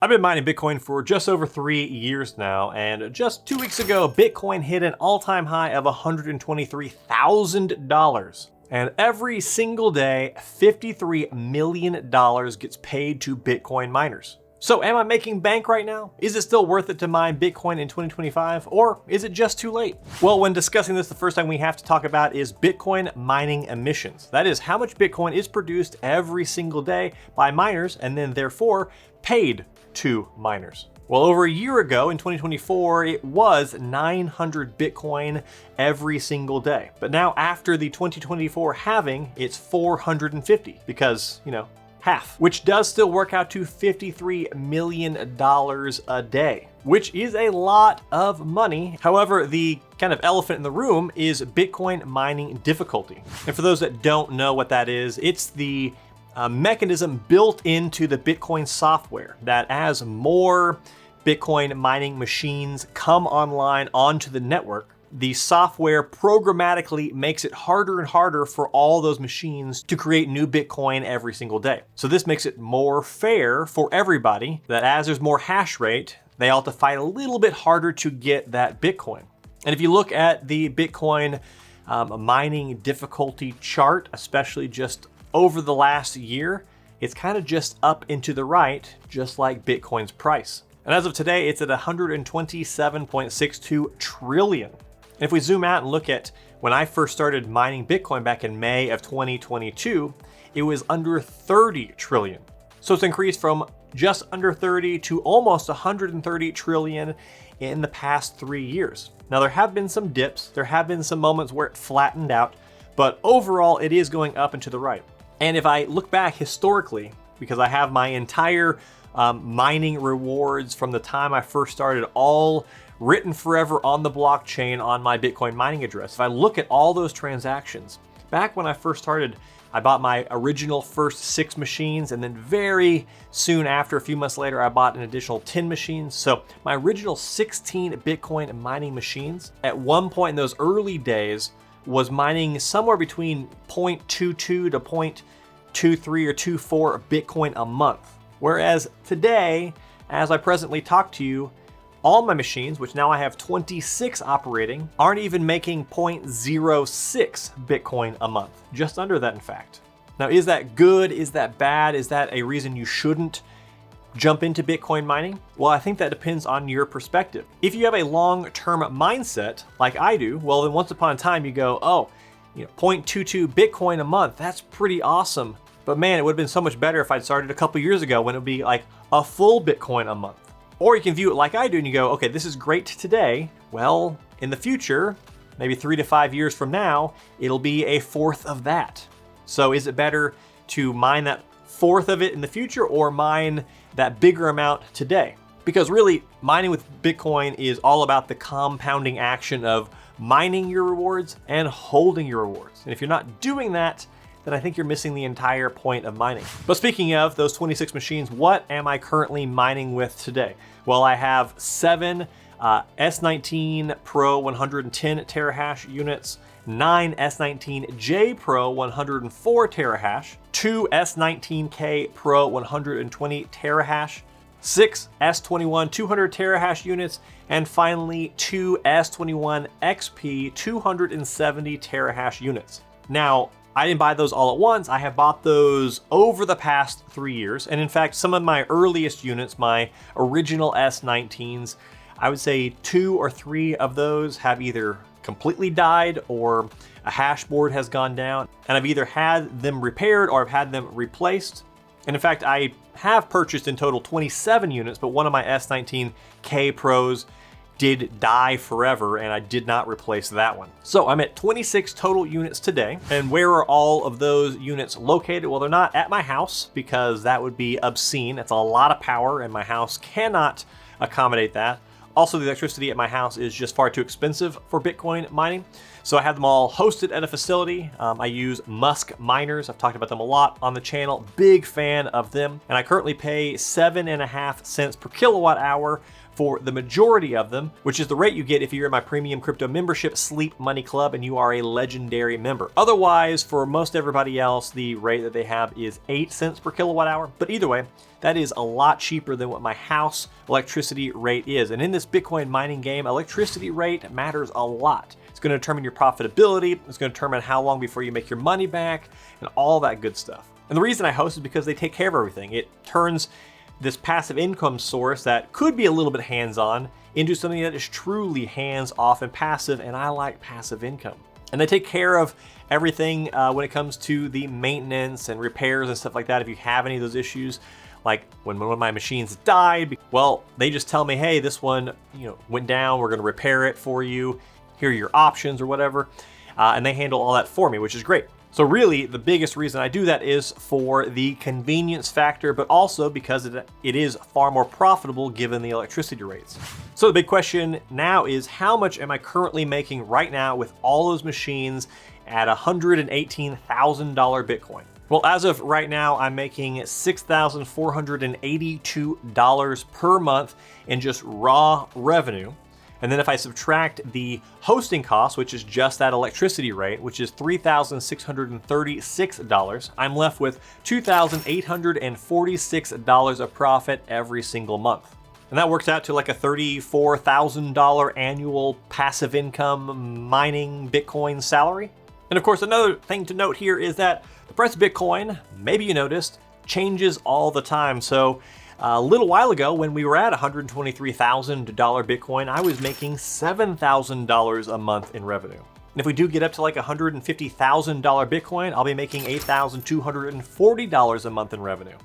I've been mining Bitcoin for just over 3 years now, and just 2 weeks ago, Bitcoin hit an all-time high of $123,000. And every single day, $53 million gets paid to Bitcoin miners. So am I making bank right now? Is it still worth it to mine Bitcoin in 2025, or is it just too late? Well, when discussing this, the first thing we have to talk about is Bitcoin mining emissions. That is how much Bitcoin is produced every single day by miners and then therefore paid to miners. Well, over a year ago in 2024, it was 900 Bitcoin every single day. But now after the 2024 halving, it's 450 because, half, which does still work out to $53 million a day, which is a lot of money. However, the kind of elephant in the room is Bitcoin mining difficulty. And for those that don't know what that is, it's the mechanism built into the Bitcoin software that as more Bitcoin mining machines come online onto the network, the software programmatically makes it harder and harder for all those machines to create new Bitcoin every single day. So this makes it more fair for everybody that as there's more hash rate, they all have to fight a little bit harder to get that Bitcoin. And if you look at the Bitcoin mining difficulty chart, especially just over the last year, it's kind of just up and to the right, just like Bitcoin's price. And as of today, it's at 127.62 trillion. And if we zoom out and look at when I first started mining Bitcoin back in May of 2022, it was under 30 trillion. So it's increased from just under 30 to almost 130 trillion in the past 3 years. Now there have been some dips, there have been some moments where it flattened out, but overall it is going up and to the right. And if I look back historically, because I have my entire mining rewards from the time I first started all written forever on the blockchain on my Bitcoin mining address. If I look at all those transactions, back when I first started, I bought my original first 6 machines, and then very soon after, a few months later, I bought an additional 10 machines. So my original 16 Bitcoin mining machines, at one point in those early days, was mining somewhere between 0.22 to 0.23 or 24 Bitcoin a month. Whereas today, as I presently talk to you, all my machines, which now I have 26 operating, aren't even making 0.06 Bitcoin a month. Just under that, in fact. Now, is that good? Is that bad? Is that a reason you shouldn't jump into Bitcoin mining? Well, I think that depends on your perspective. If you have a long-term mindset, like I do, well, then once upon a time you go, 0.22 Bitcoin a month, that's pretty awesome. But man, it would have been so much better if I'd started a couple years ago when it would be like a full Bitcoin a month. Or you can view it like I do and you go, okay, this is great today. Well, in the future, maybe 3 to 5 years from now, it'll be a fourth of that. So is it better to mine that fourth of it in the future or mine that bigger amount today? Because really, mining with Bitcoin is all about the compounding action of mining your rewards and holding your rewards. And if you're not doing that, then I think you're missing the entire point of mining. But speaking of those 26 machines, what am I currently mining with today? Well, I have 7 S19 Pro 110 terahash units, 9 S19J Pro 104 terahash, 2 S19K Pro 120 terahash, 6 S21 200 terahash units, and finally 2 S21 XP 270 terahash units. Now, I didn't buy those all at once. I have bought those over the past 3 years. And in fact, some of my earliest units, my original S19s, I would say 2 or 3 of those have either completely died or a hash board has gone down. And I've either had them repaired or I've had them replaced. And in fact, I have purchased in total 27 units, but one of my S19K Pros did die forever and I did not replace that one. So I'm at 26 total units today. And where are all of those units located? Well, they're not at my house because that would be obscene. It's a lot of power and my house cannot accommodate that. Also, the electricity at my house is just far too expensive for Bitcoin mining. So I have them all hosted at a facility. I use Musk Miners. I've talked about them a lot on the channel. Big fan of them. And I currently pay 7.5 cents per kilowatt hour for the majority of them, which is the rate you get if you're in my premium crypto membership, Sleep Money Club, and you are a legendary member. Otherwise, for most everybody else, the rate that they have is 8 cents per kilowatt hour. But either way, that is a lot cheaper than what my house electricity rate is. And in this Bitcoin mining game, electricity rate matters a lot. It's going to determine your profitability. It's going to determine how long before you make your money back and all that good stuff. And the reason I host is because they take care of everything. It turns this passive income source that could be a little bit hands-on into something that is truly hands-off and passive, and I like passive income. And they take care of everything when it comes to the maintenance and repairs and stuff like that. If you have any of those issues, like when one of my machines died, well, they just tell me, hey, this one went down, we're gonna repair it for you, here are your options or whatever, and they handle all that for me, which is great. So really, the biggest reason I do that is for the convenience factor, but also because it is far more profitable given the electricity rates. So the big question now is, how much am I currently making right now with all those machines at $118,000 Bitcoin? Well, as of right now, I'm making $6,482 per month in just raw revenue. And then if I subtract the hosting cost, which is just that electricity rate, which is $3,636, I'm left with $2,846 of profit every single month. And that works out to like a $34,000 annual passive income mining Bitcoin salary. And of course, another thing to note here is that the price of Bitcoin, maybe you noticed, changes all the time. So a little while ago, when we were at $123,000 Bitcoin, I was making $7,000 a month in revenue. And if we do get up to like $150,000 Bitcoin, I'll be making $8,240 a month in revenue.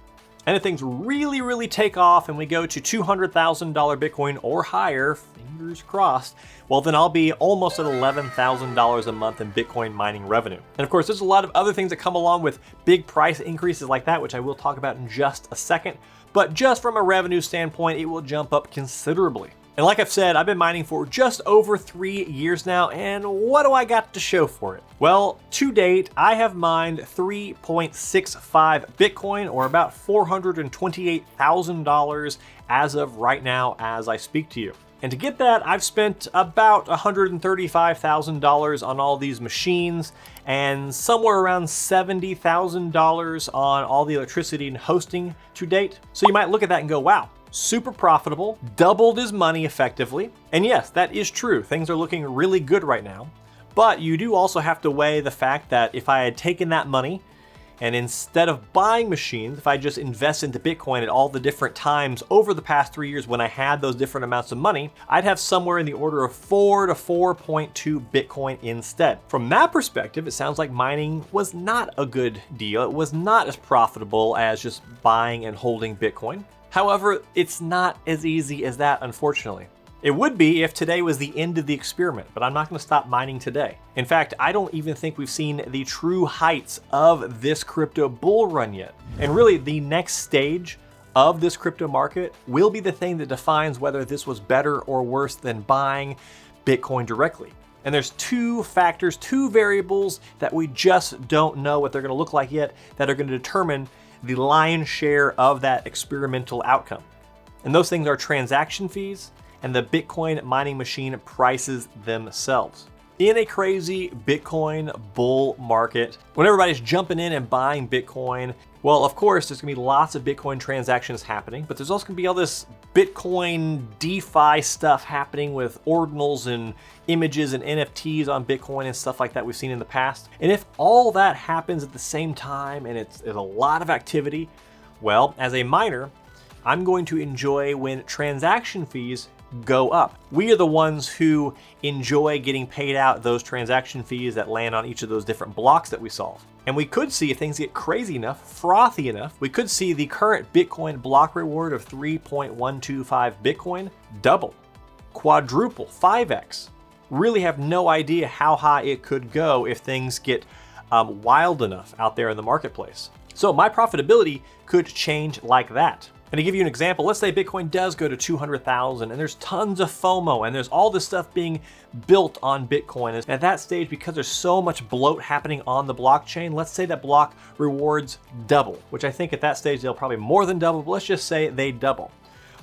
And if things really, really take off and we go to $200,000 Bitcoin or higher, fingers crossed, well then I'll be almost at $11,000 a month in Bitcoin mining revenue. And of course, there's a lot of other things that come along with big price increases like that, which I will talk about in just a second. But just from a revenue standpoint, it will jump up considerably. And like I've said, I've been mining for just over 3 years now, and what do I got to show for it? Well, to date, I have mined 3.65 Bitcoin, or about $428,000 as of right now as I speak to you. And to get that, I've spent about $135,000 on all these machines and somewhere around $70,000 on all the electricity and hosting to date. So you might look at that and go, wow, super profitable, doubled his money effectively. And yes, that is true. Things are looking really good right now. But you do also have to weigh the fact that if I had taken that money and instead of buying machines, if I just invest into Bitcoin at all the different times over the past 3 years when I had those different amounts of money, I'd have somewhere in the order of 4 to 4.2 Bitcoin instead. From that perspective, it sounds like mining was not a good deal. It was not as profitable as just buying and holding Bitcoin. However, it's not as easy as that, unfortunately. It would be if today was the end of the experiment, but I'm not going to stop mining today. In fact, I don't even think we've seen the true heights of this crypto bull run yet. And really, the next stage of this crypto market will be the thing that defines whether this was better or worse than buying Bitcoin directly. And there's two factors, two variables that we just don't know what they're going to look like yet that are going to determine the lion's share of that experimental outcome. And those things are transaction fees and the Bitcoin mining machine prices themselves. In a crazy Bitcoin bull market, when everybody's jumping in and buying Bitcoin, well, of course, there's gonna be lots of Bitcoin transactions happening, but there's also gonna be all this Bitcoin DeFi stuff happening with ordinals and images and NFTs on Bitcoin and stuff like that we've seen in the past. And if all that happens at the same time and it's a lot of activity, well, as a miner, I'm going to enjoy when transaction fees go up. We are the ones who enjoy getting paid out those transaction fees that land on each of those different blocks that we solve. And we could see, if things get crazy enough, frothy enough, we could see the current Bitcoin block reward of 3.125 Bitcoin double, quadruple, 5x. Really have no idea how high it could go if things get wild enough out there in the marketplace. So my profitability could change like that. And to give you an example, let's say Bitcoin does go to 200,000 and there's tons of FOMO and there's all this stuff being built on Bitcoin. And at that stage, because there's so much bloat happening on the blockchain, let's say that block rewards double, which I think at that stage they'll probably more than double, but let's just say they double.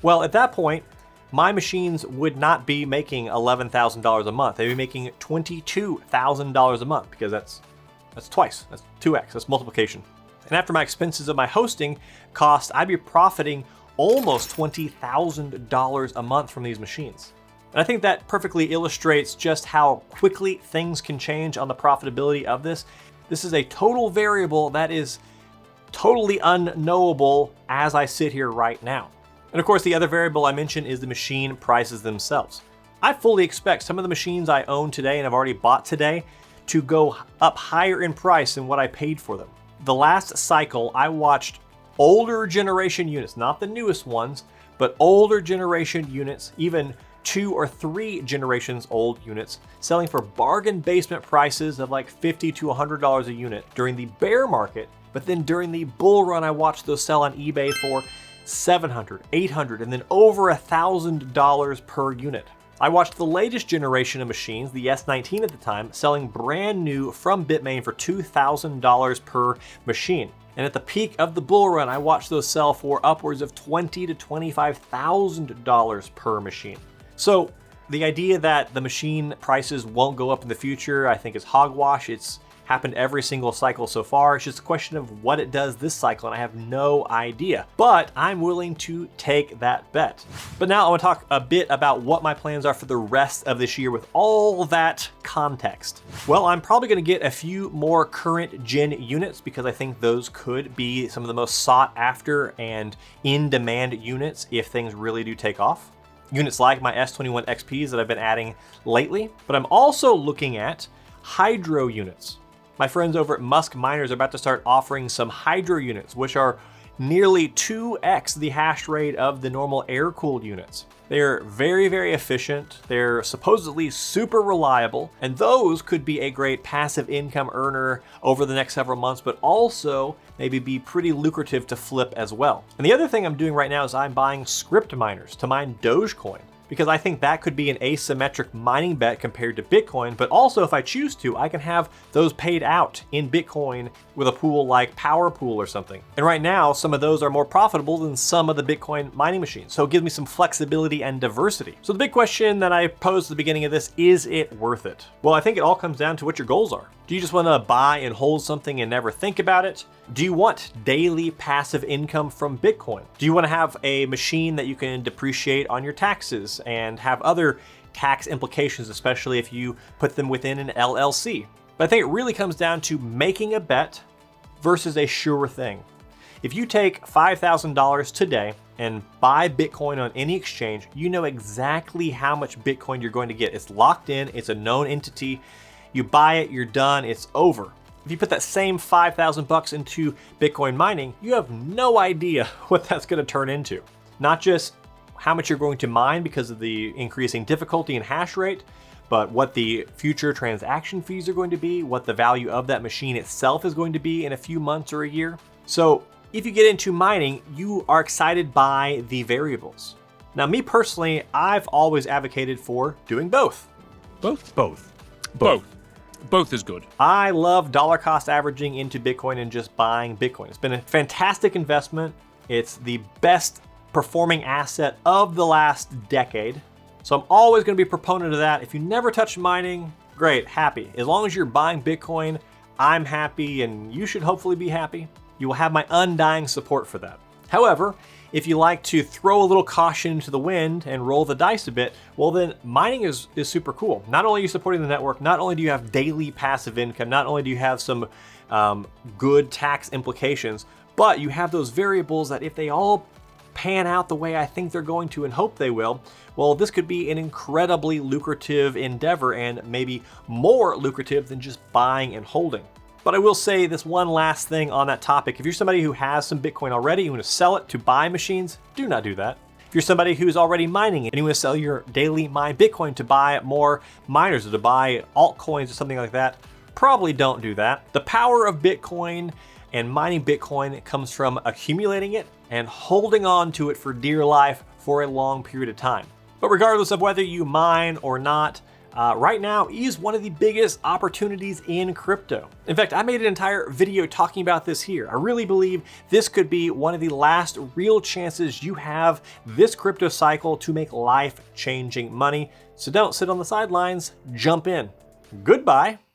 Well, at that point, my machines would not be making $11,000 a month. They'd be making $22,000 a month because that's twice, that's 2x, that's multiplication. And after my expenses of my hosting cost, I'd be profiting almost $20,000 a month from these machines. And I think that perfectly illustrates just how quickly things can change on the profitability of this. This is a total variable that is totally unknowable as I sit here right now. And of course, the other variable I mentioned is the machine prices themselves. I fully expect some of the machines I own today and have already bought today to go up higher in price than what I paid for them. The last cycle, I watched older generation units, not the newest ones, but older generation units, even 2 or 3 generations old units, selling for bargain basement prices of like $50 to $100 a unit during the bear market. But then during the bull run, I watched those sell on eBay for $700, $800, and then over $1,000 per unit. I watched the latest generation of machines, the S19 at the time, selling brand new from Bitmain for $2,000 per machine. And at the peak of the bull run, I watched those sell for upwards of $20,000 to $25,000 per machine. So the idea that the machine prices won't go up in the future, I think is hogwash. It's happened every single cycle so far. It's just a question of what it does this cycle, and I have no idea. But I'm willing to take that bet. But now I want to talk a bit about what my plans are for the rest of this year with all that context. Well, I'm probably going to get a few more current gen units because I think those could be some of the most sought after and in demand units if things really do take off. Units like my S21 XPs that I've been adding lately, but I'm also looking at hydro units. My friends over at Musk Miners are about to start offering some hydro units, which are nearly 2x the hash rate of the normal air-cooled units. They're very, very efficient. They're supposedly super reliable, and those could be a great passive income earner over the next several months, but also maybe be pretty lucrative to flip as well. And the other thing I'm doing right now is I'm buying Scrypt miners to mine Dogecoin, because I think that could be an asymmetric mining bet compared to Bitcoin, but also if I choose to, I can have those paid out in Bitcoin with a pool like Power Pool or something. And right now, some of those are more profitable than some of the Bitcoin mining machines, so it gives me some flexibility and diversity. So the big question that I posed at the beginning of this, is it worth it? Well, I think it all comes down to what your goals are. Do you just want to buy and hold something and never think about it? Do you want daily passive income from Bitcoin? Do you want to have a machine that you can depreciate on your taxes and have other tax implications, especially if you put them within an LLC? But I think it really comes down to making a bet versus a sure thing. If you take $5,000 today and buy Bitcoin on any exchange, you know exactly how much Bitcoin you're going to get. It's locked in, it's a known entity. You buy it, you're done, it's over. If you put that same 5,000 bucks into Bitcoin mining, you have no idea what that's going to turn into. Not just how much you're going to mine because of the increasing difficulty and hash rate, but what the future transaction fees are going to be, what the value of that machine itself is going to be in a few months or a year. So if you get into mining, you are excited by the variables. Now, me personally, I've always advocated for doing both. Both is good. I love dollar cost averaging into Bitcoin and just buying Bitcoin. It's been a fantastic investment. It's the best performing asset of the last decade. So I'm always going to be a proponent of that. If you never touch mining, great, happy. As long as you're buying Bitcoin, I'm happy and you should hopefully be happy. You will have my undying support for that. However, if you like to throw a little caution into the wind and roll the dice a bit, well then mining is super cool. Not only are you supporting the network, not only do you have daily passive income, not only do you have some good tax implications, but you have those variables that if they all pan out the way I think they're going to and hope they will, well, this could be an incredibly lucrative endeavor and maybe more lucrative than just buying and holding. But I will say this one last thing on that topic. If you're somebody who has some Bitcoin already, you want to sell it to buy machines, do not do that. If you're somebody who's already mining and you want to sell your daily mined Bitcoin to buy more miners or to buy altcoins or something like that, probably don't do that. The power of Bitcoin And mining Bitcoin comes from accumulating it and holding on to it for dear life for a long period of time. But regardless of whether you mine or not, right now is one of the biggest opportunities in crypto. In fact, I made an entire video talking about this here. I really believe this could be one of the last real chances you have this crypto cycle to make life-changing money. So don't sit on the sidelines, jump in. Goodbye.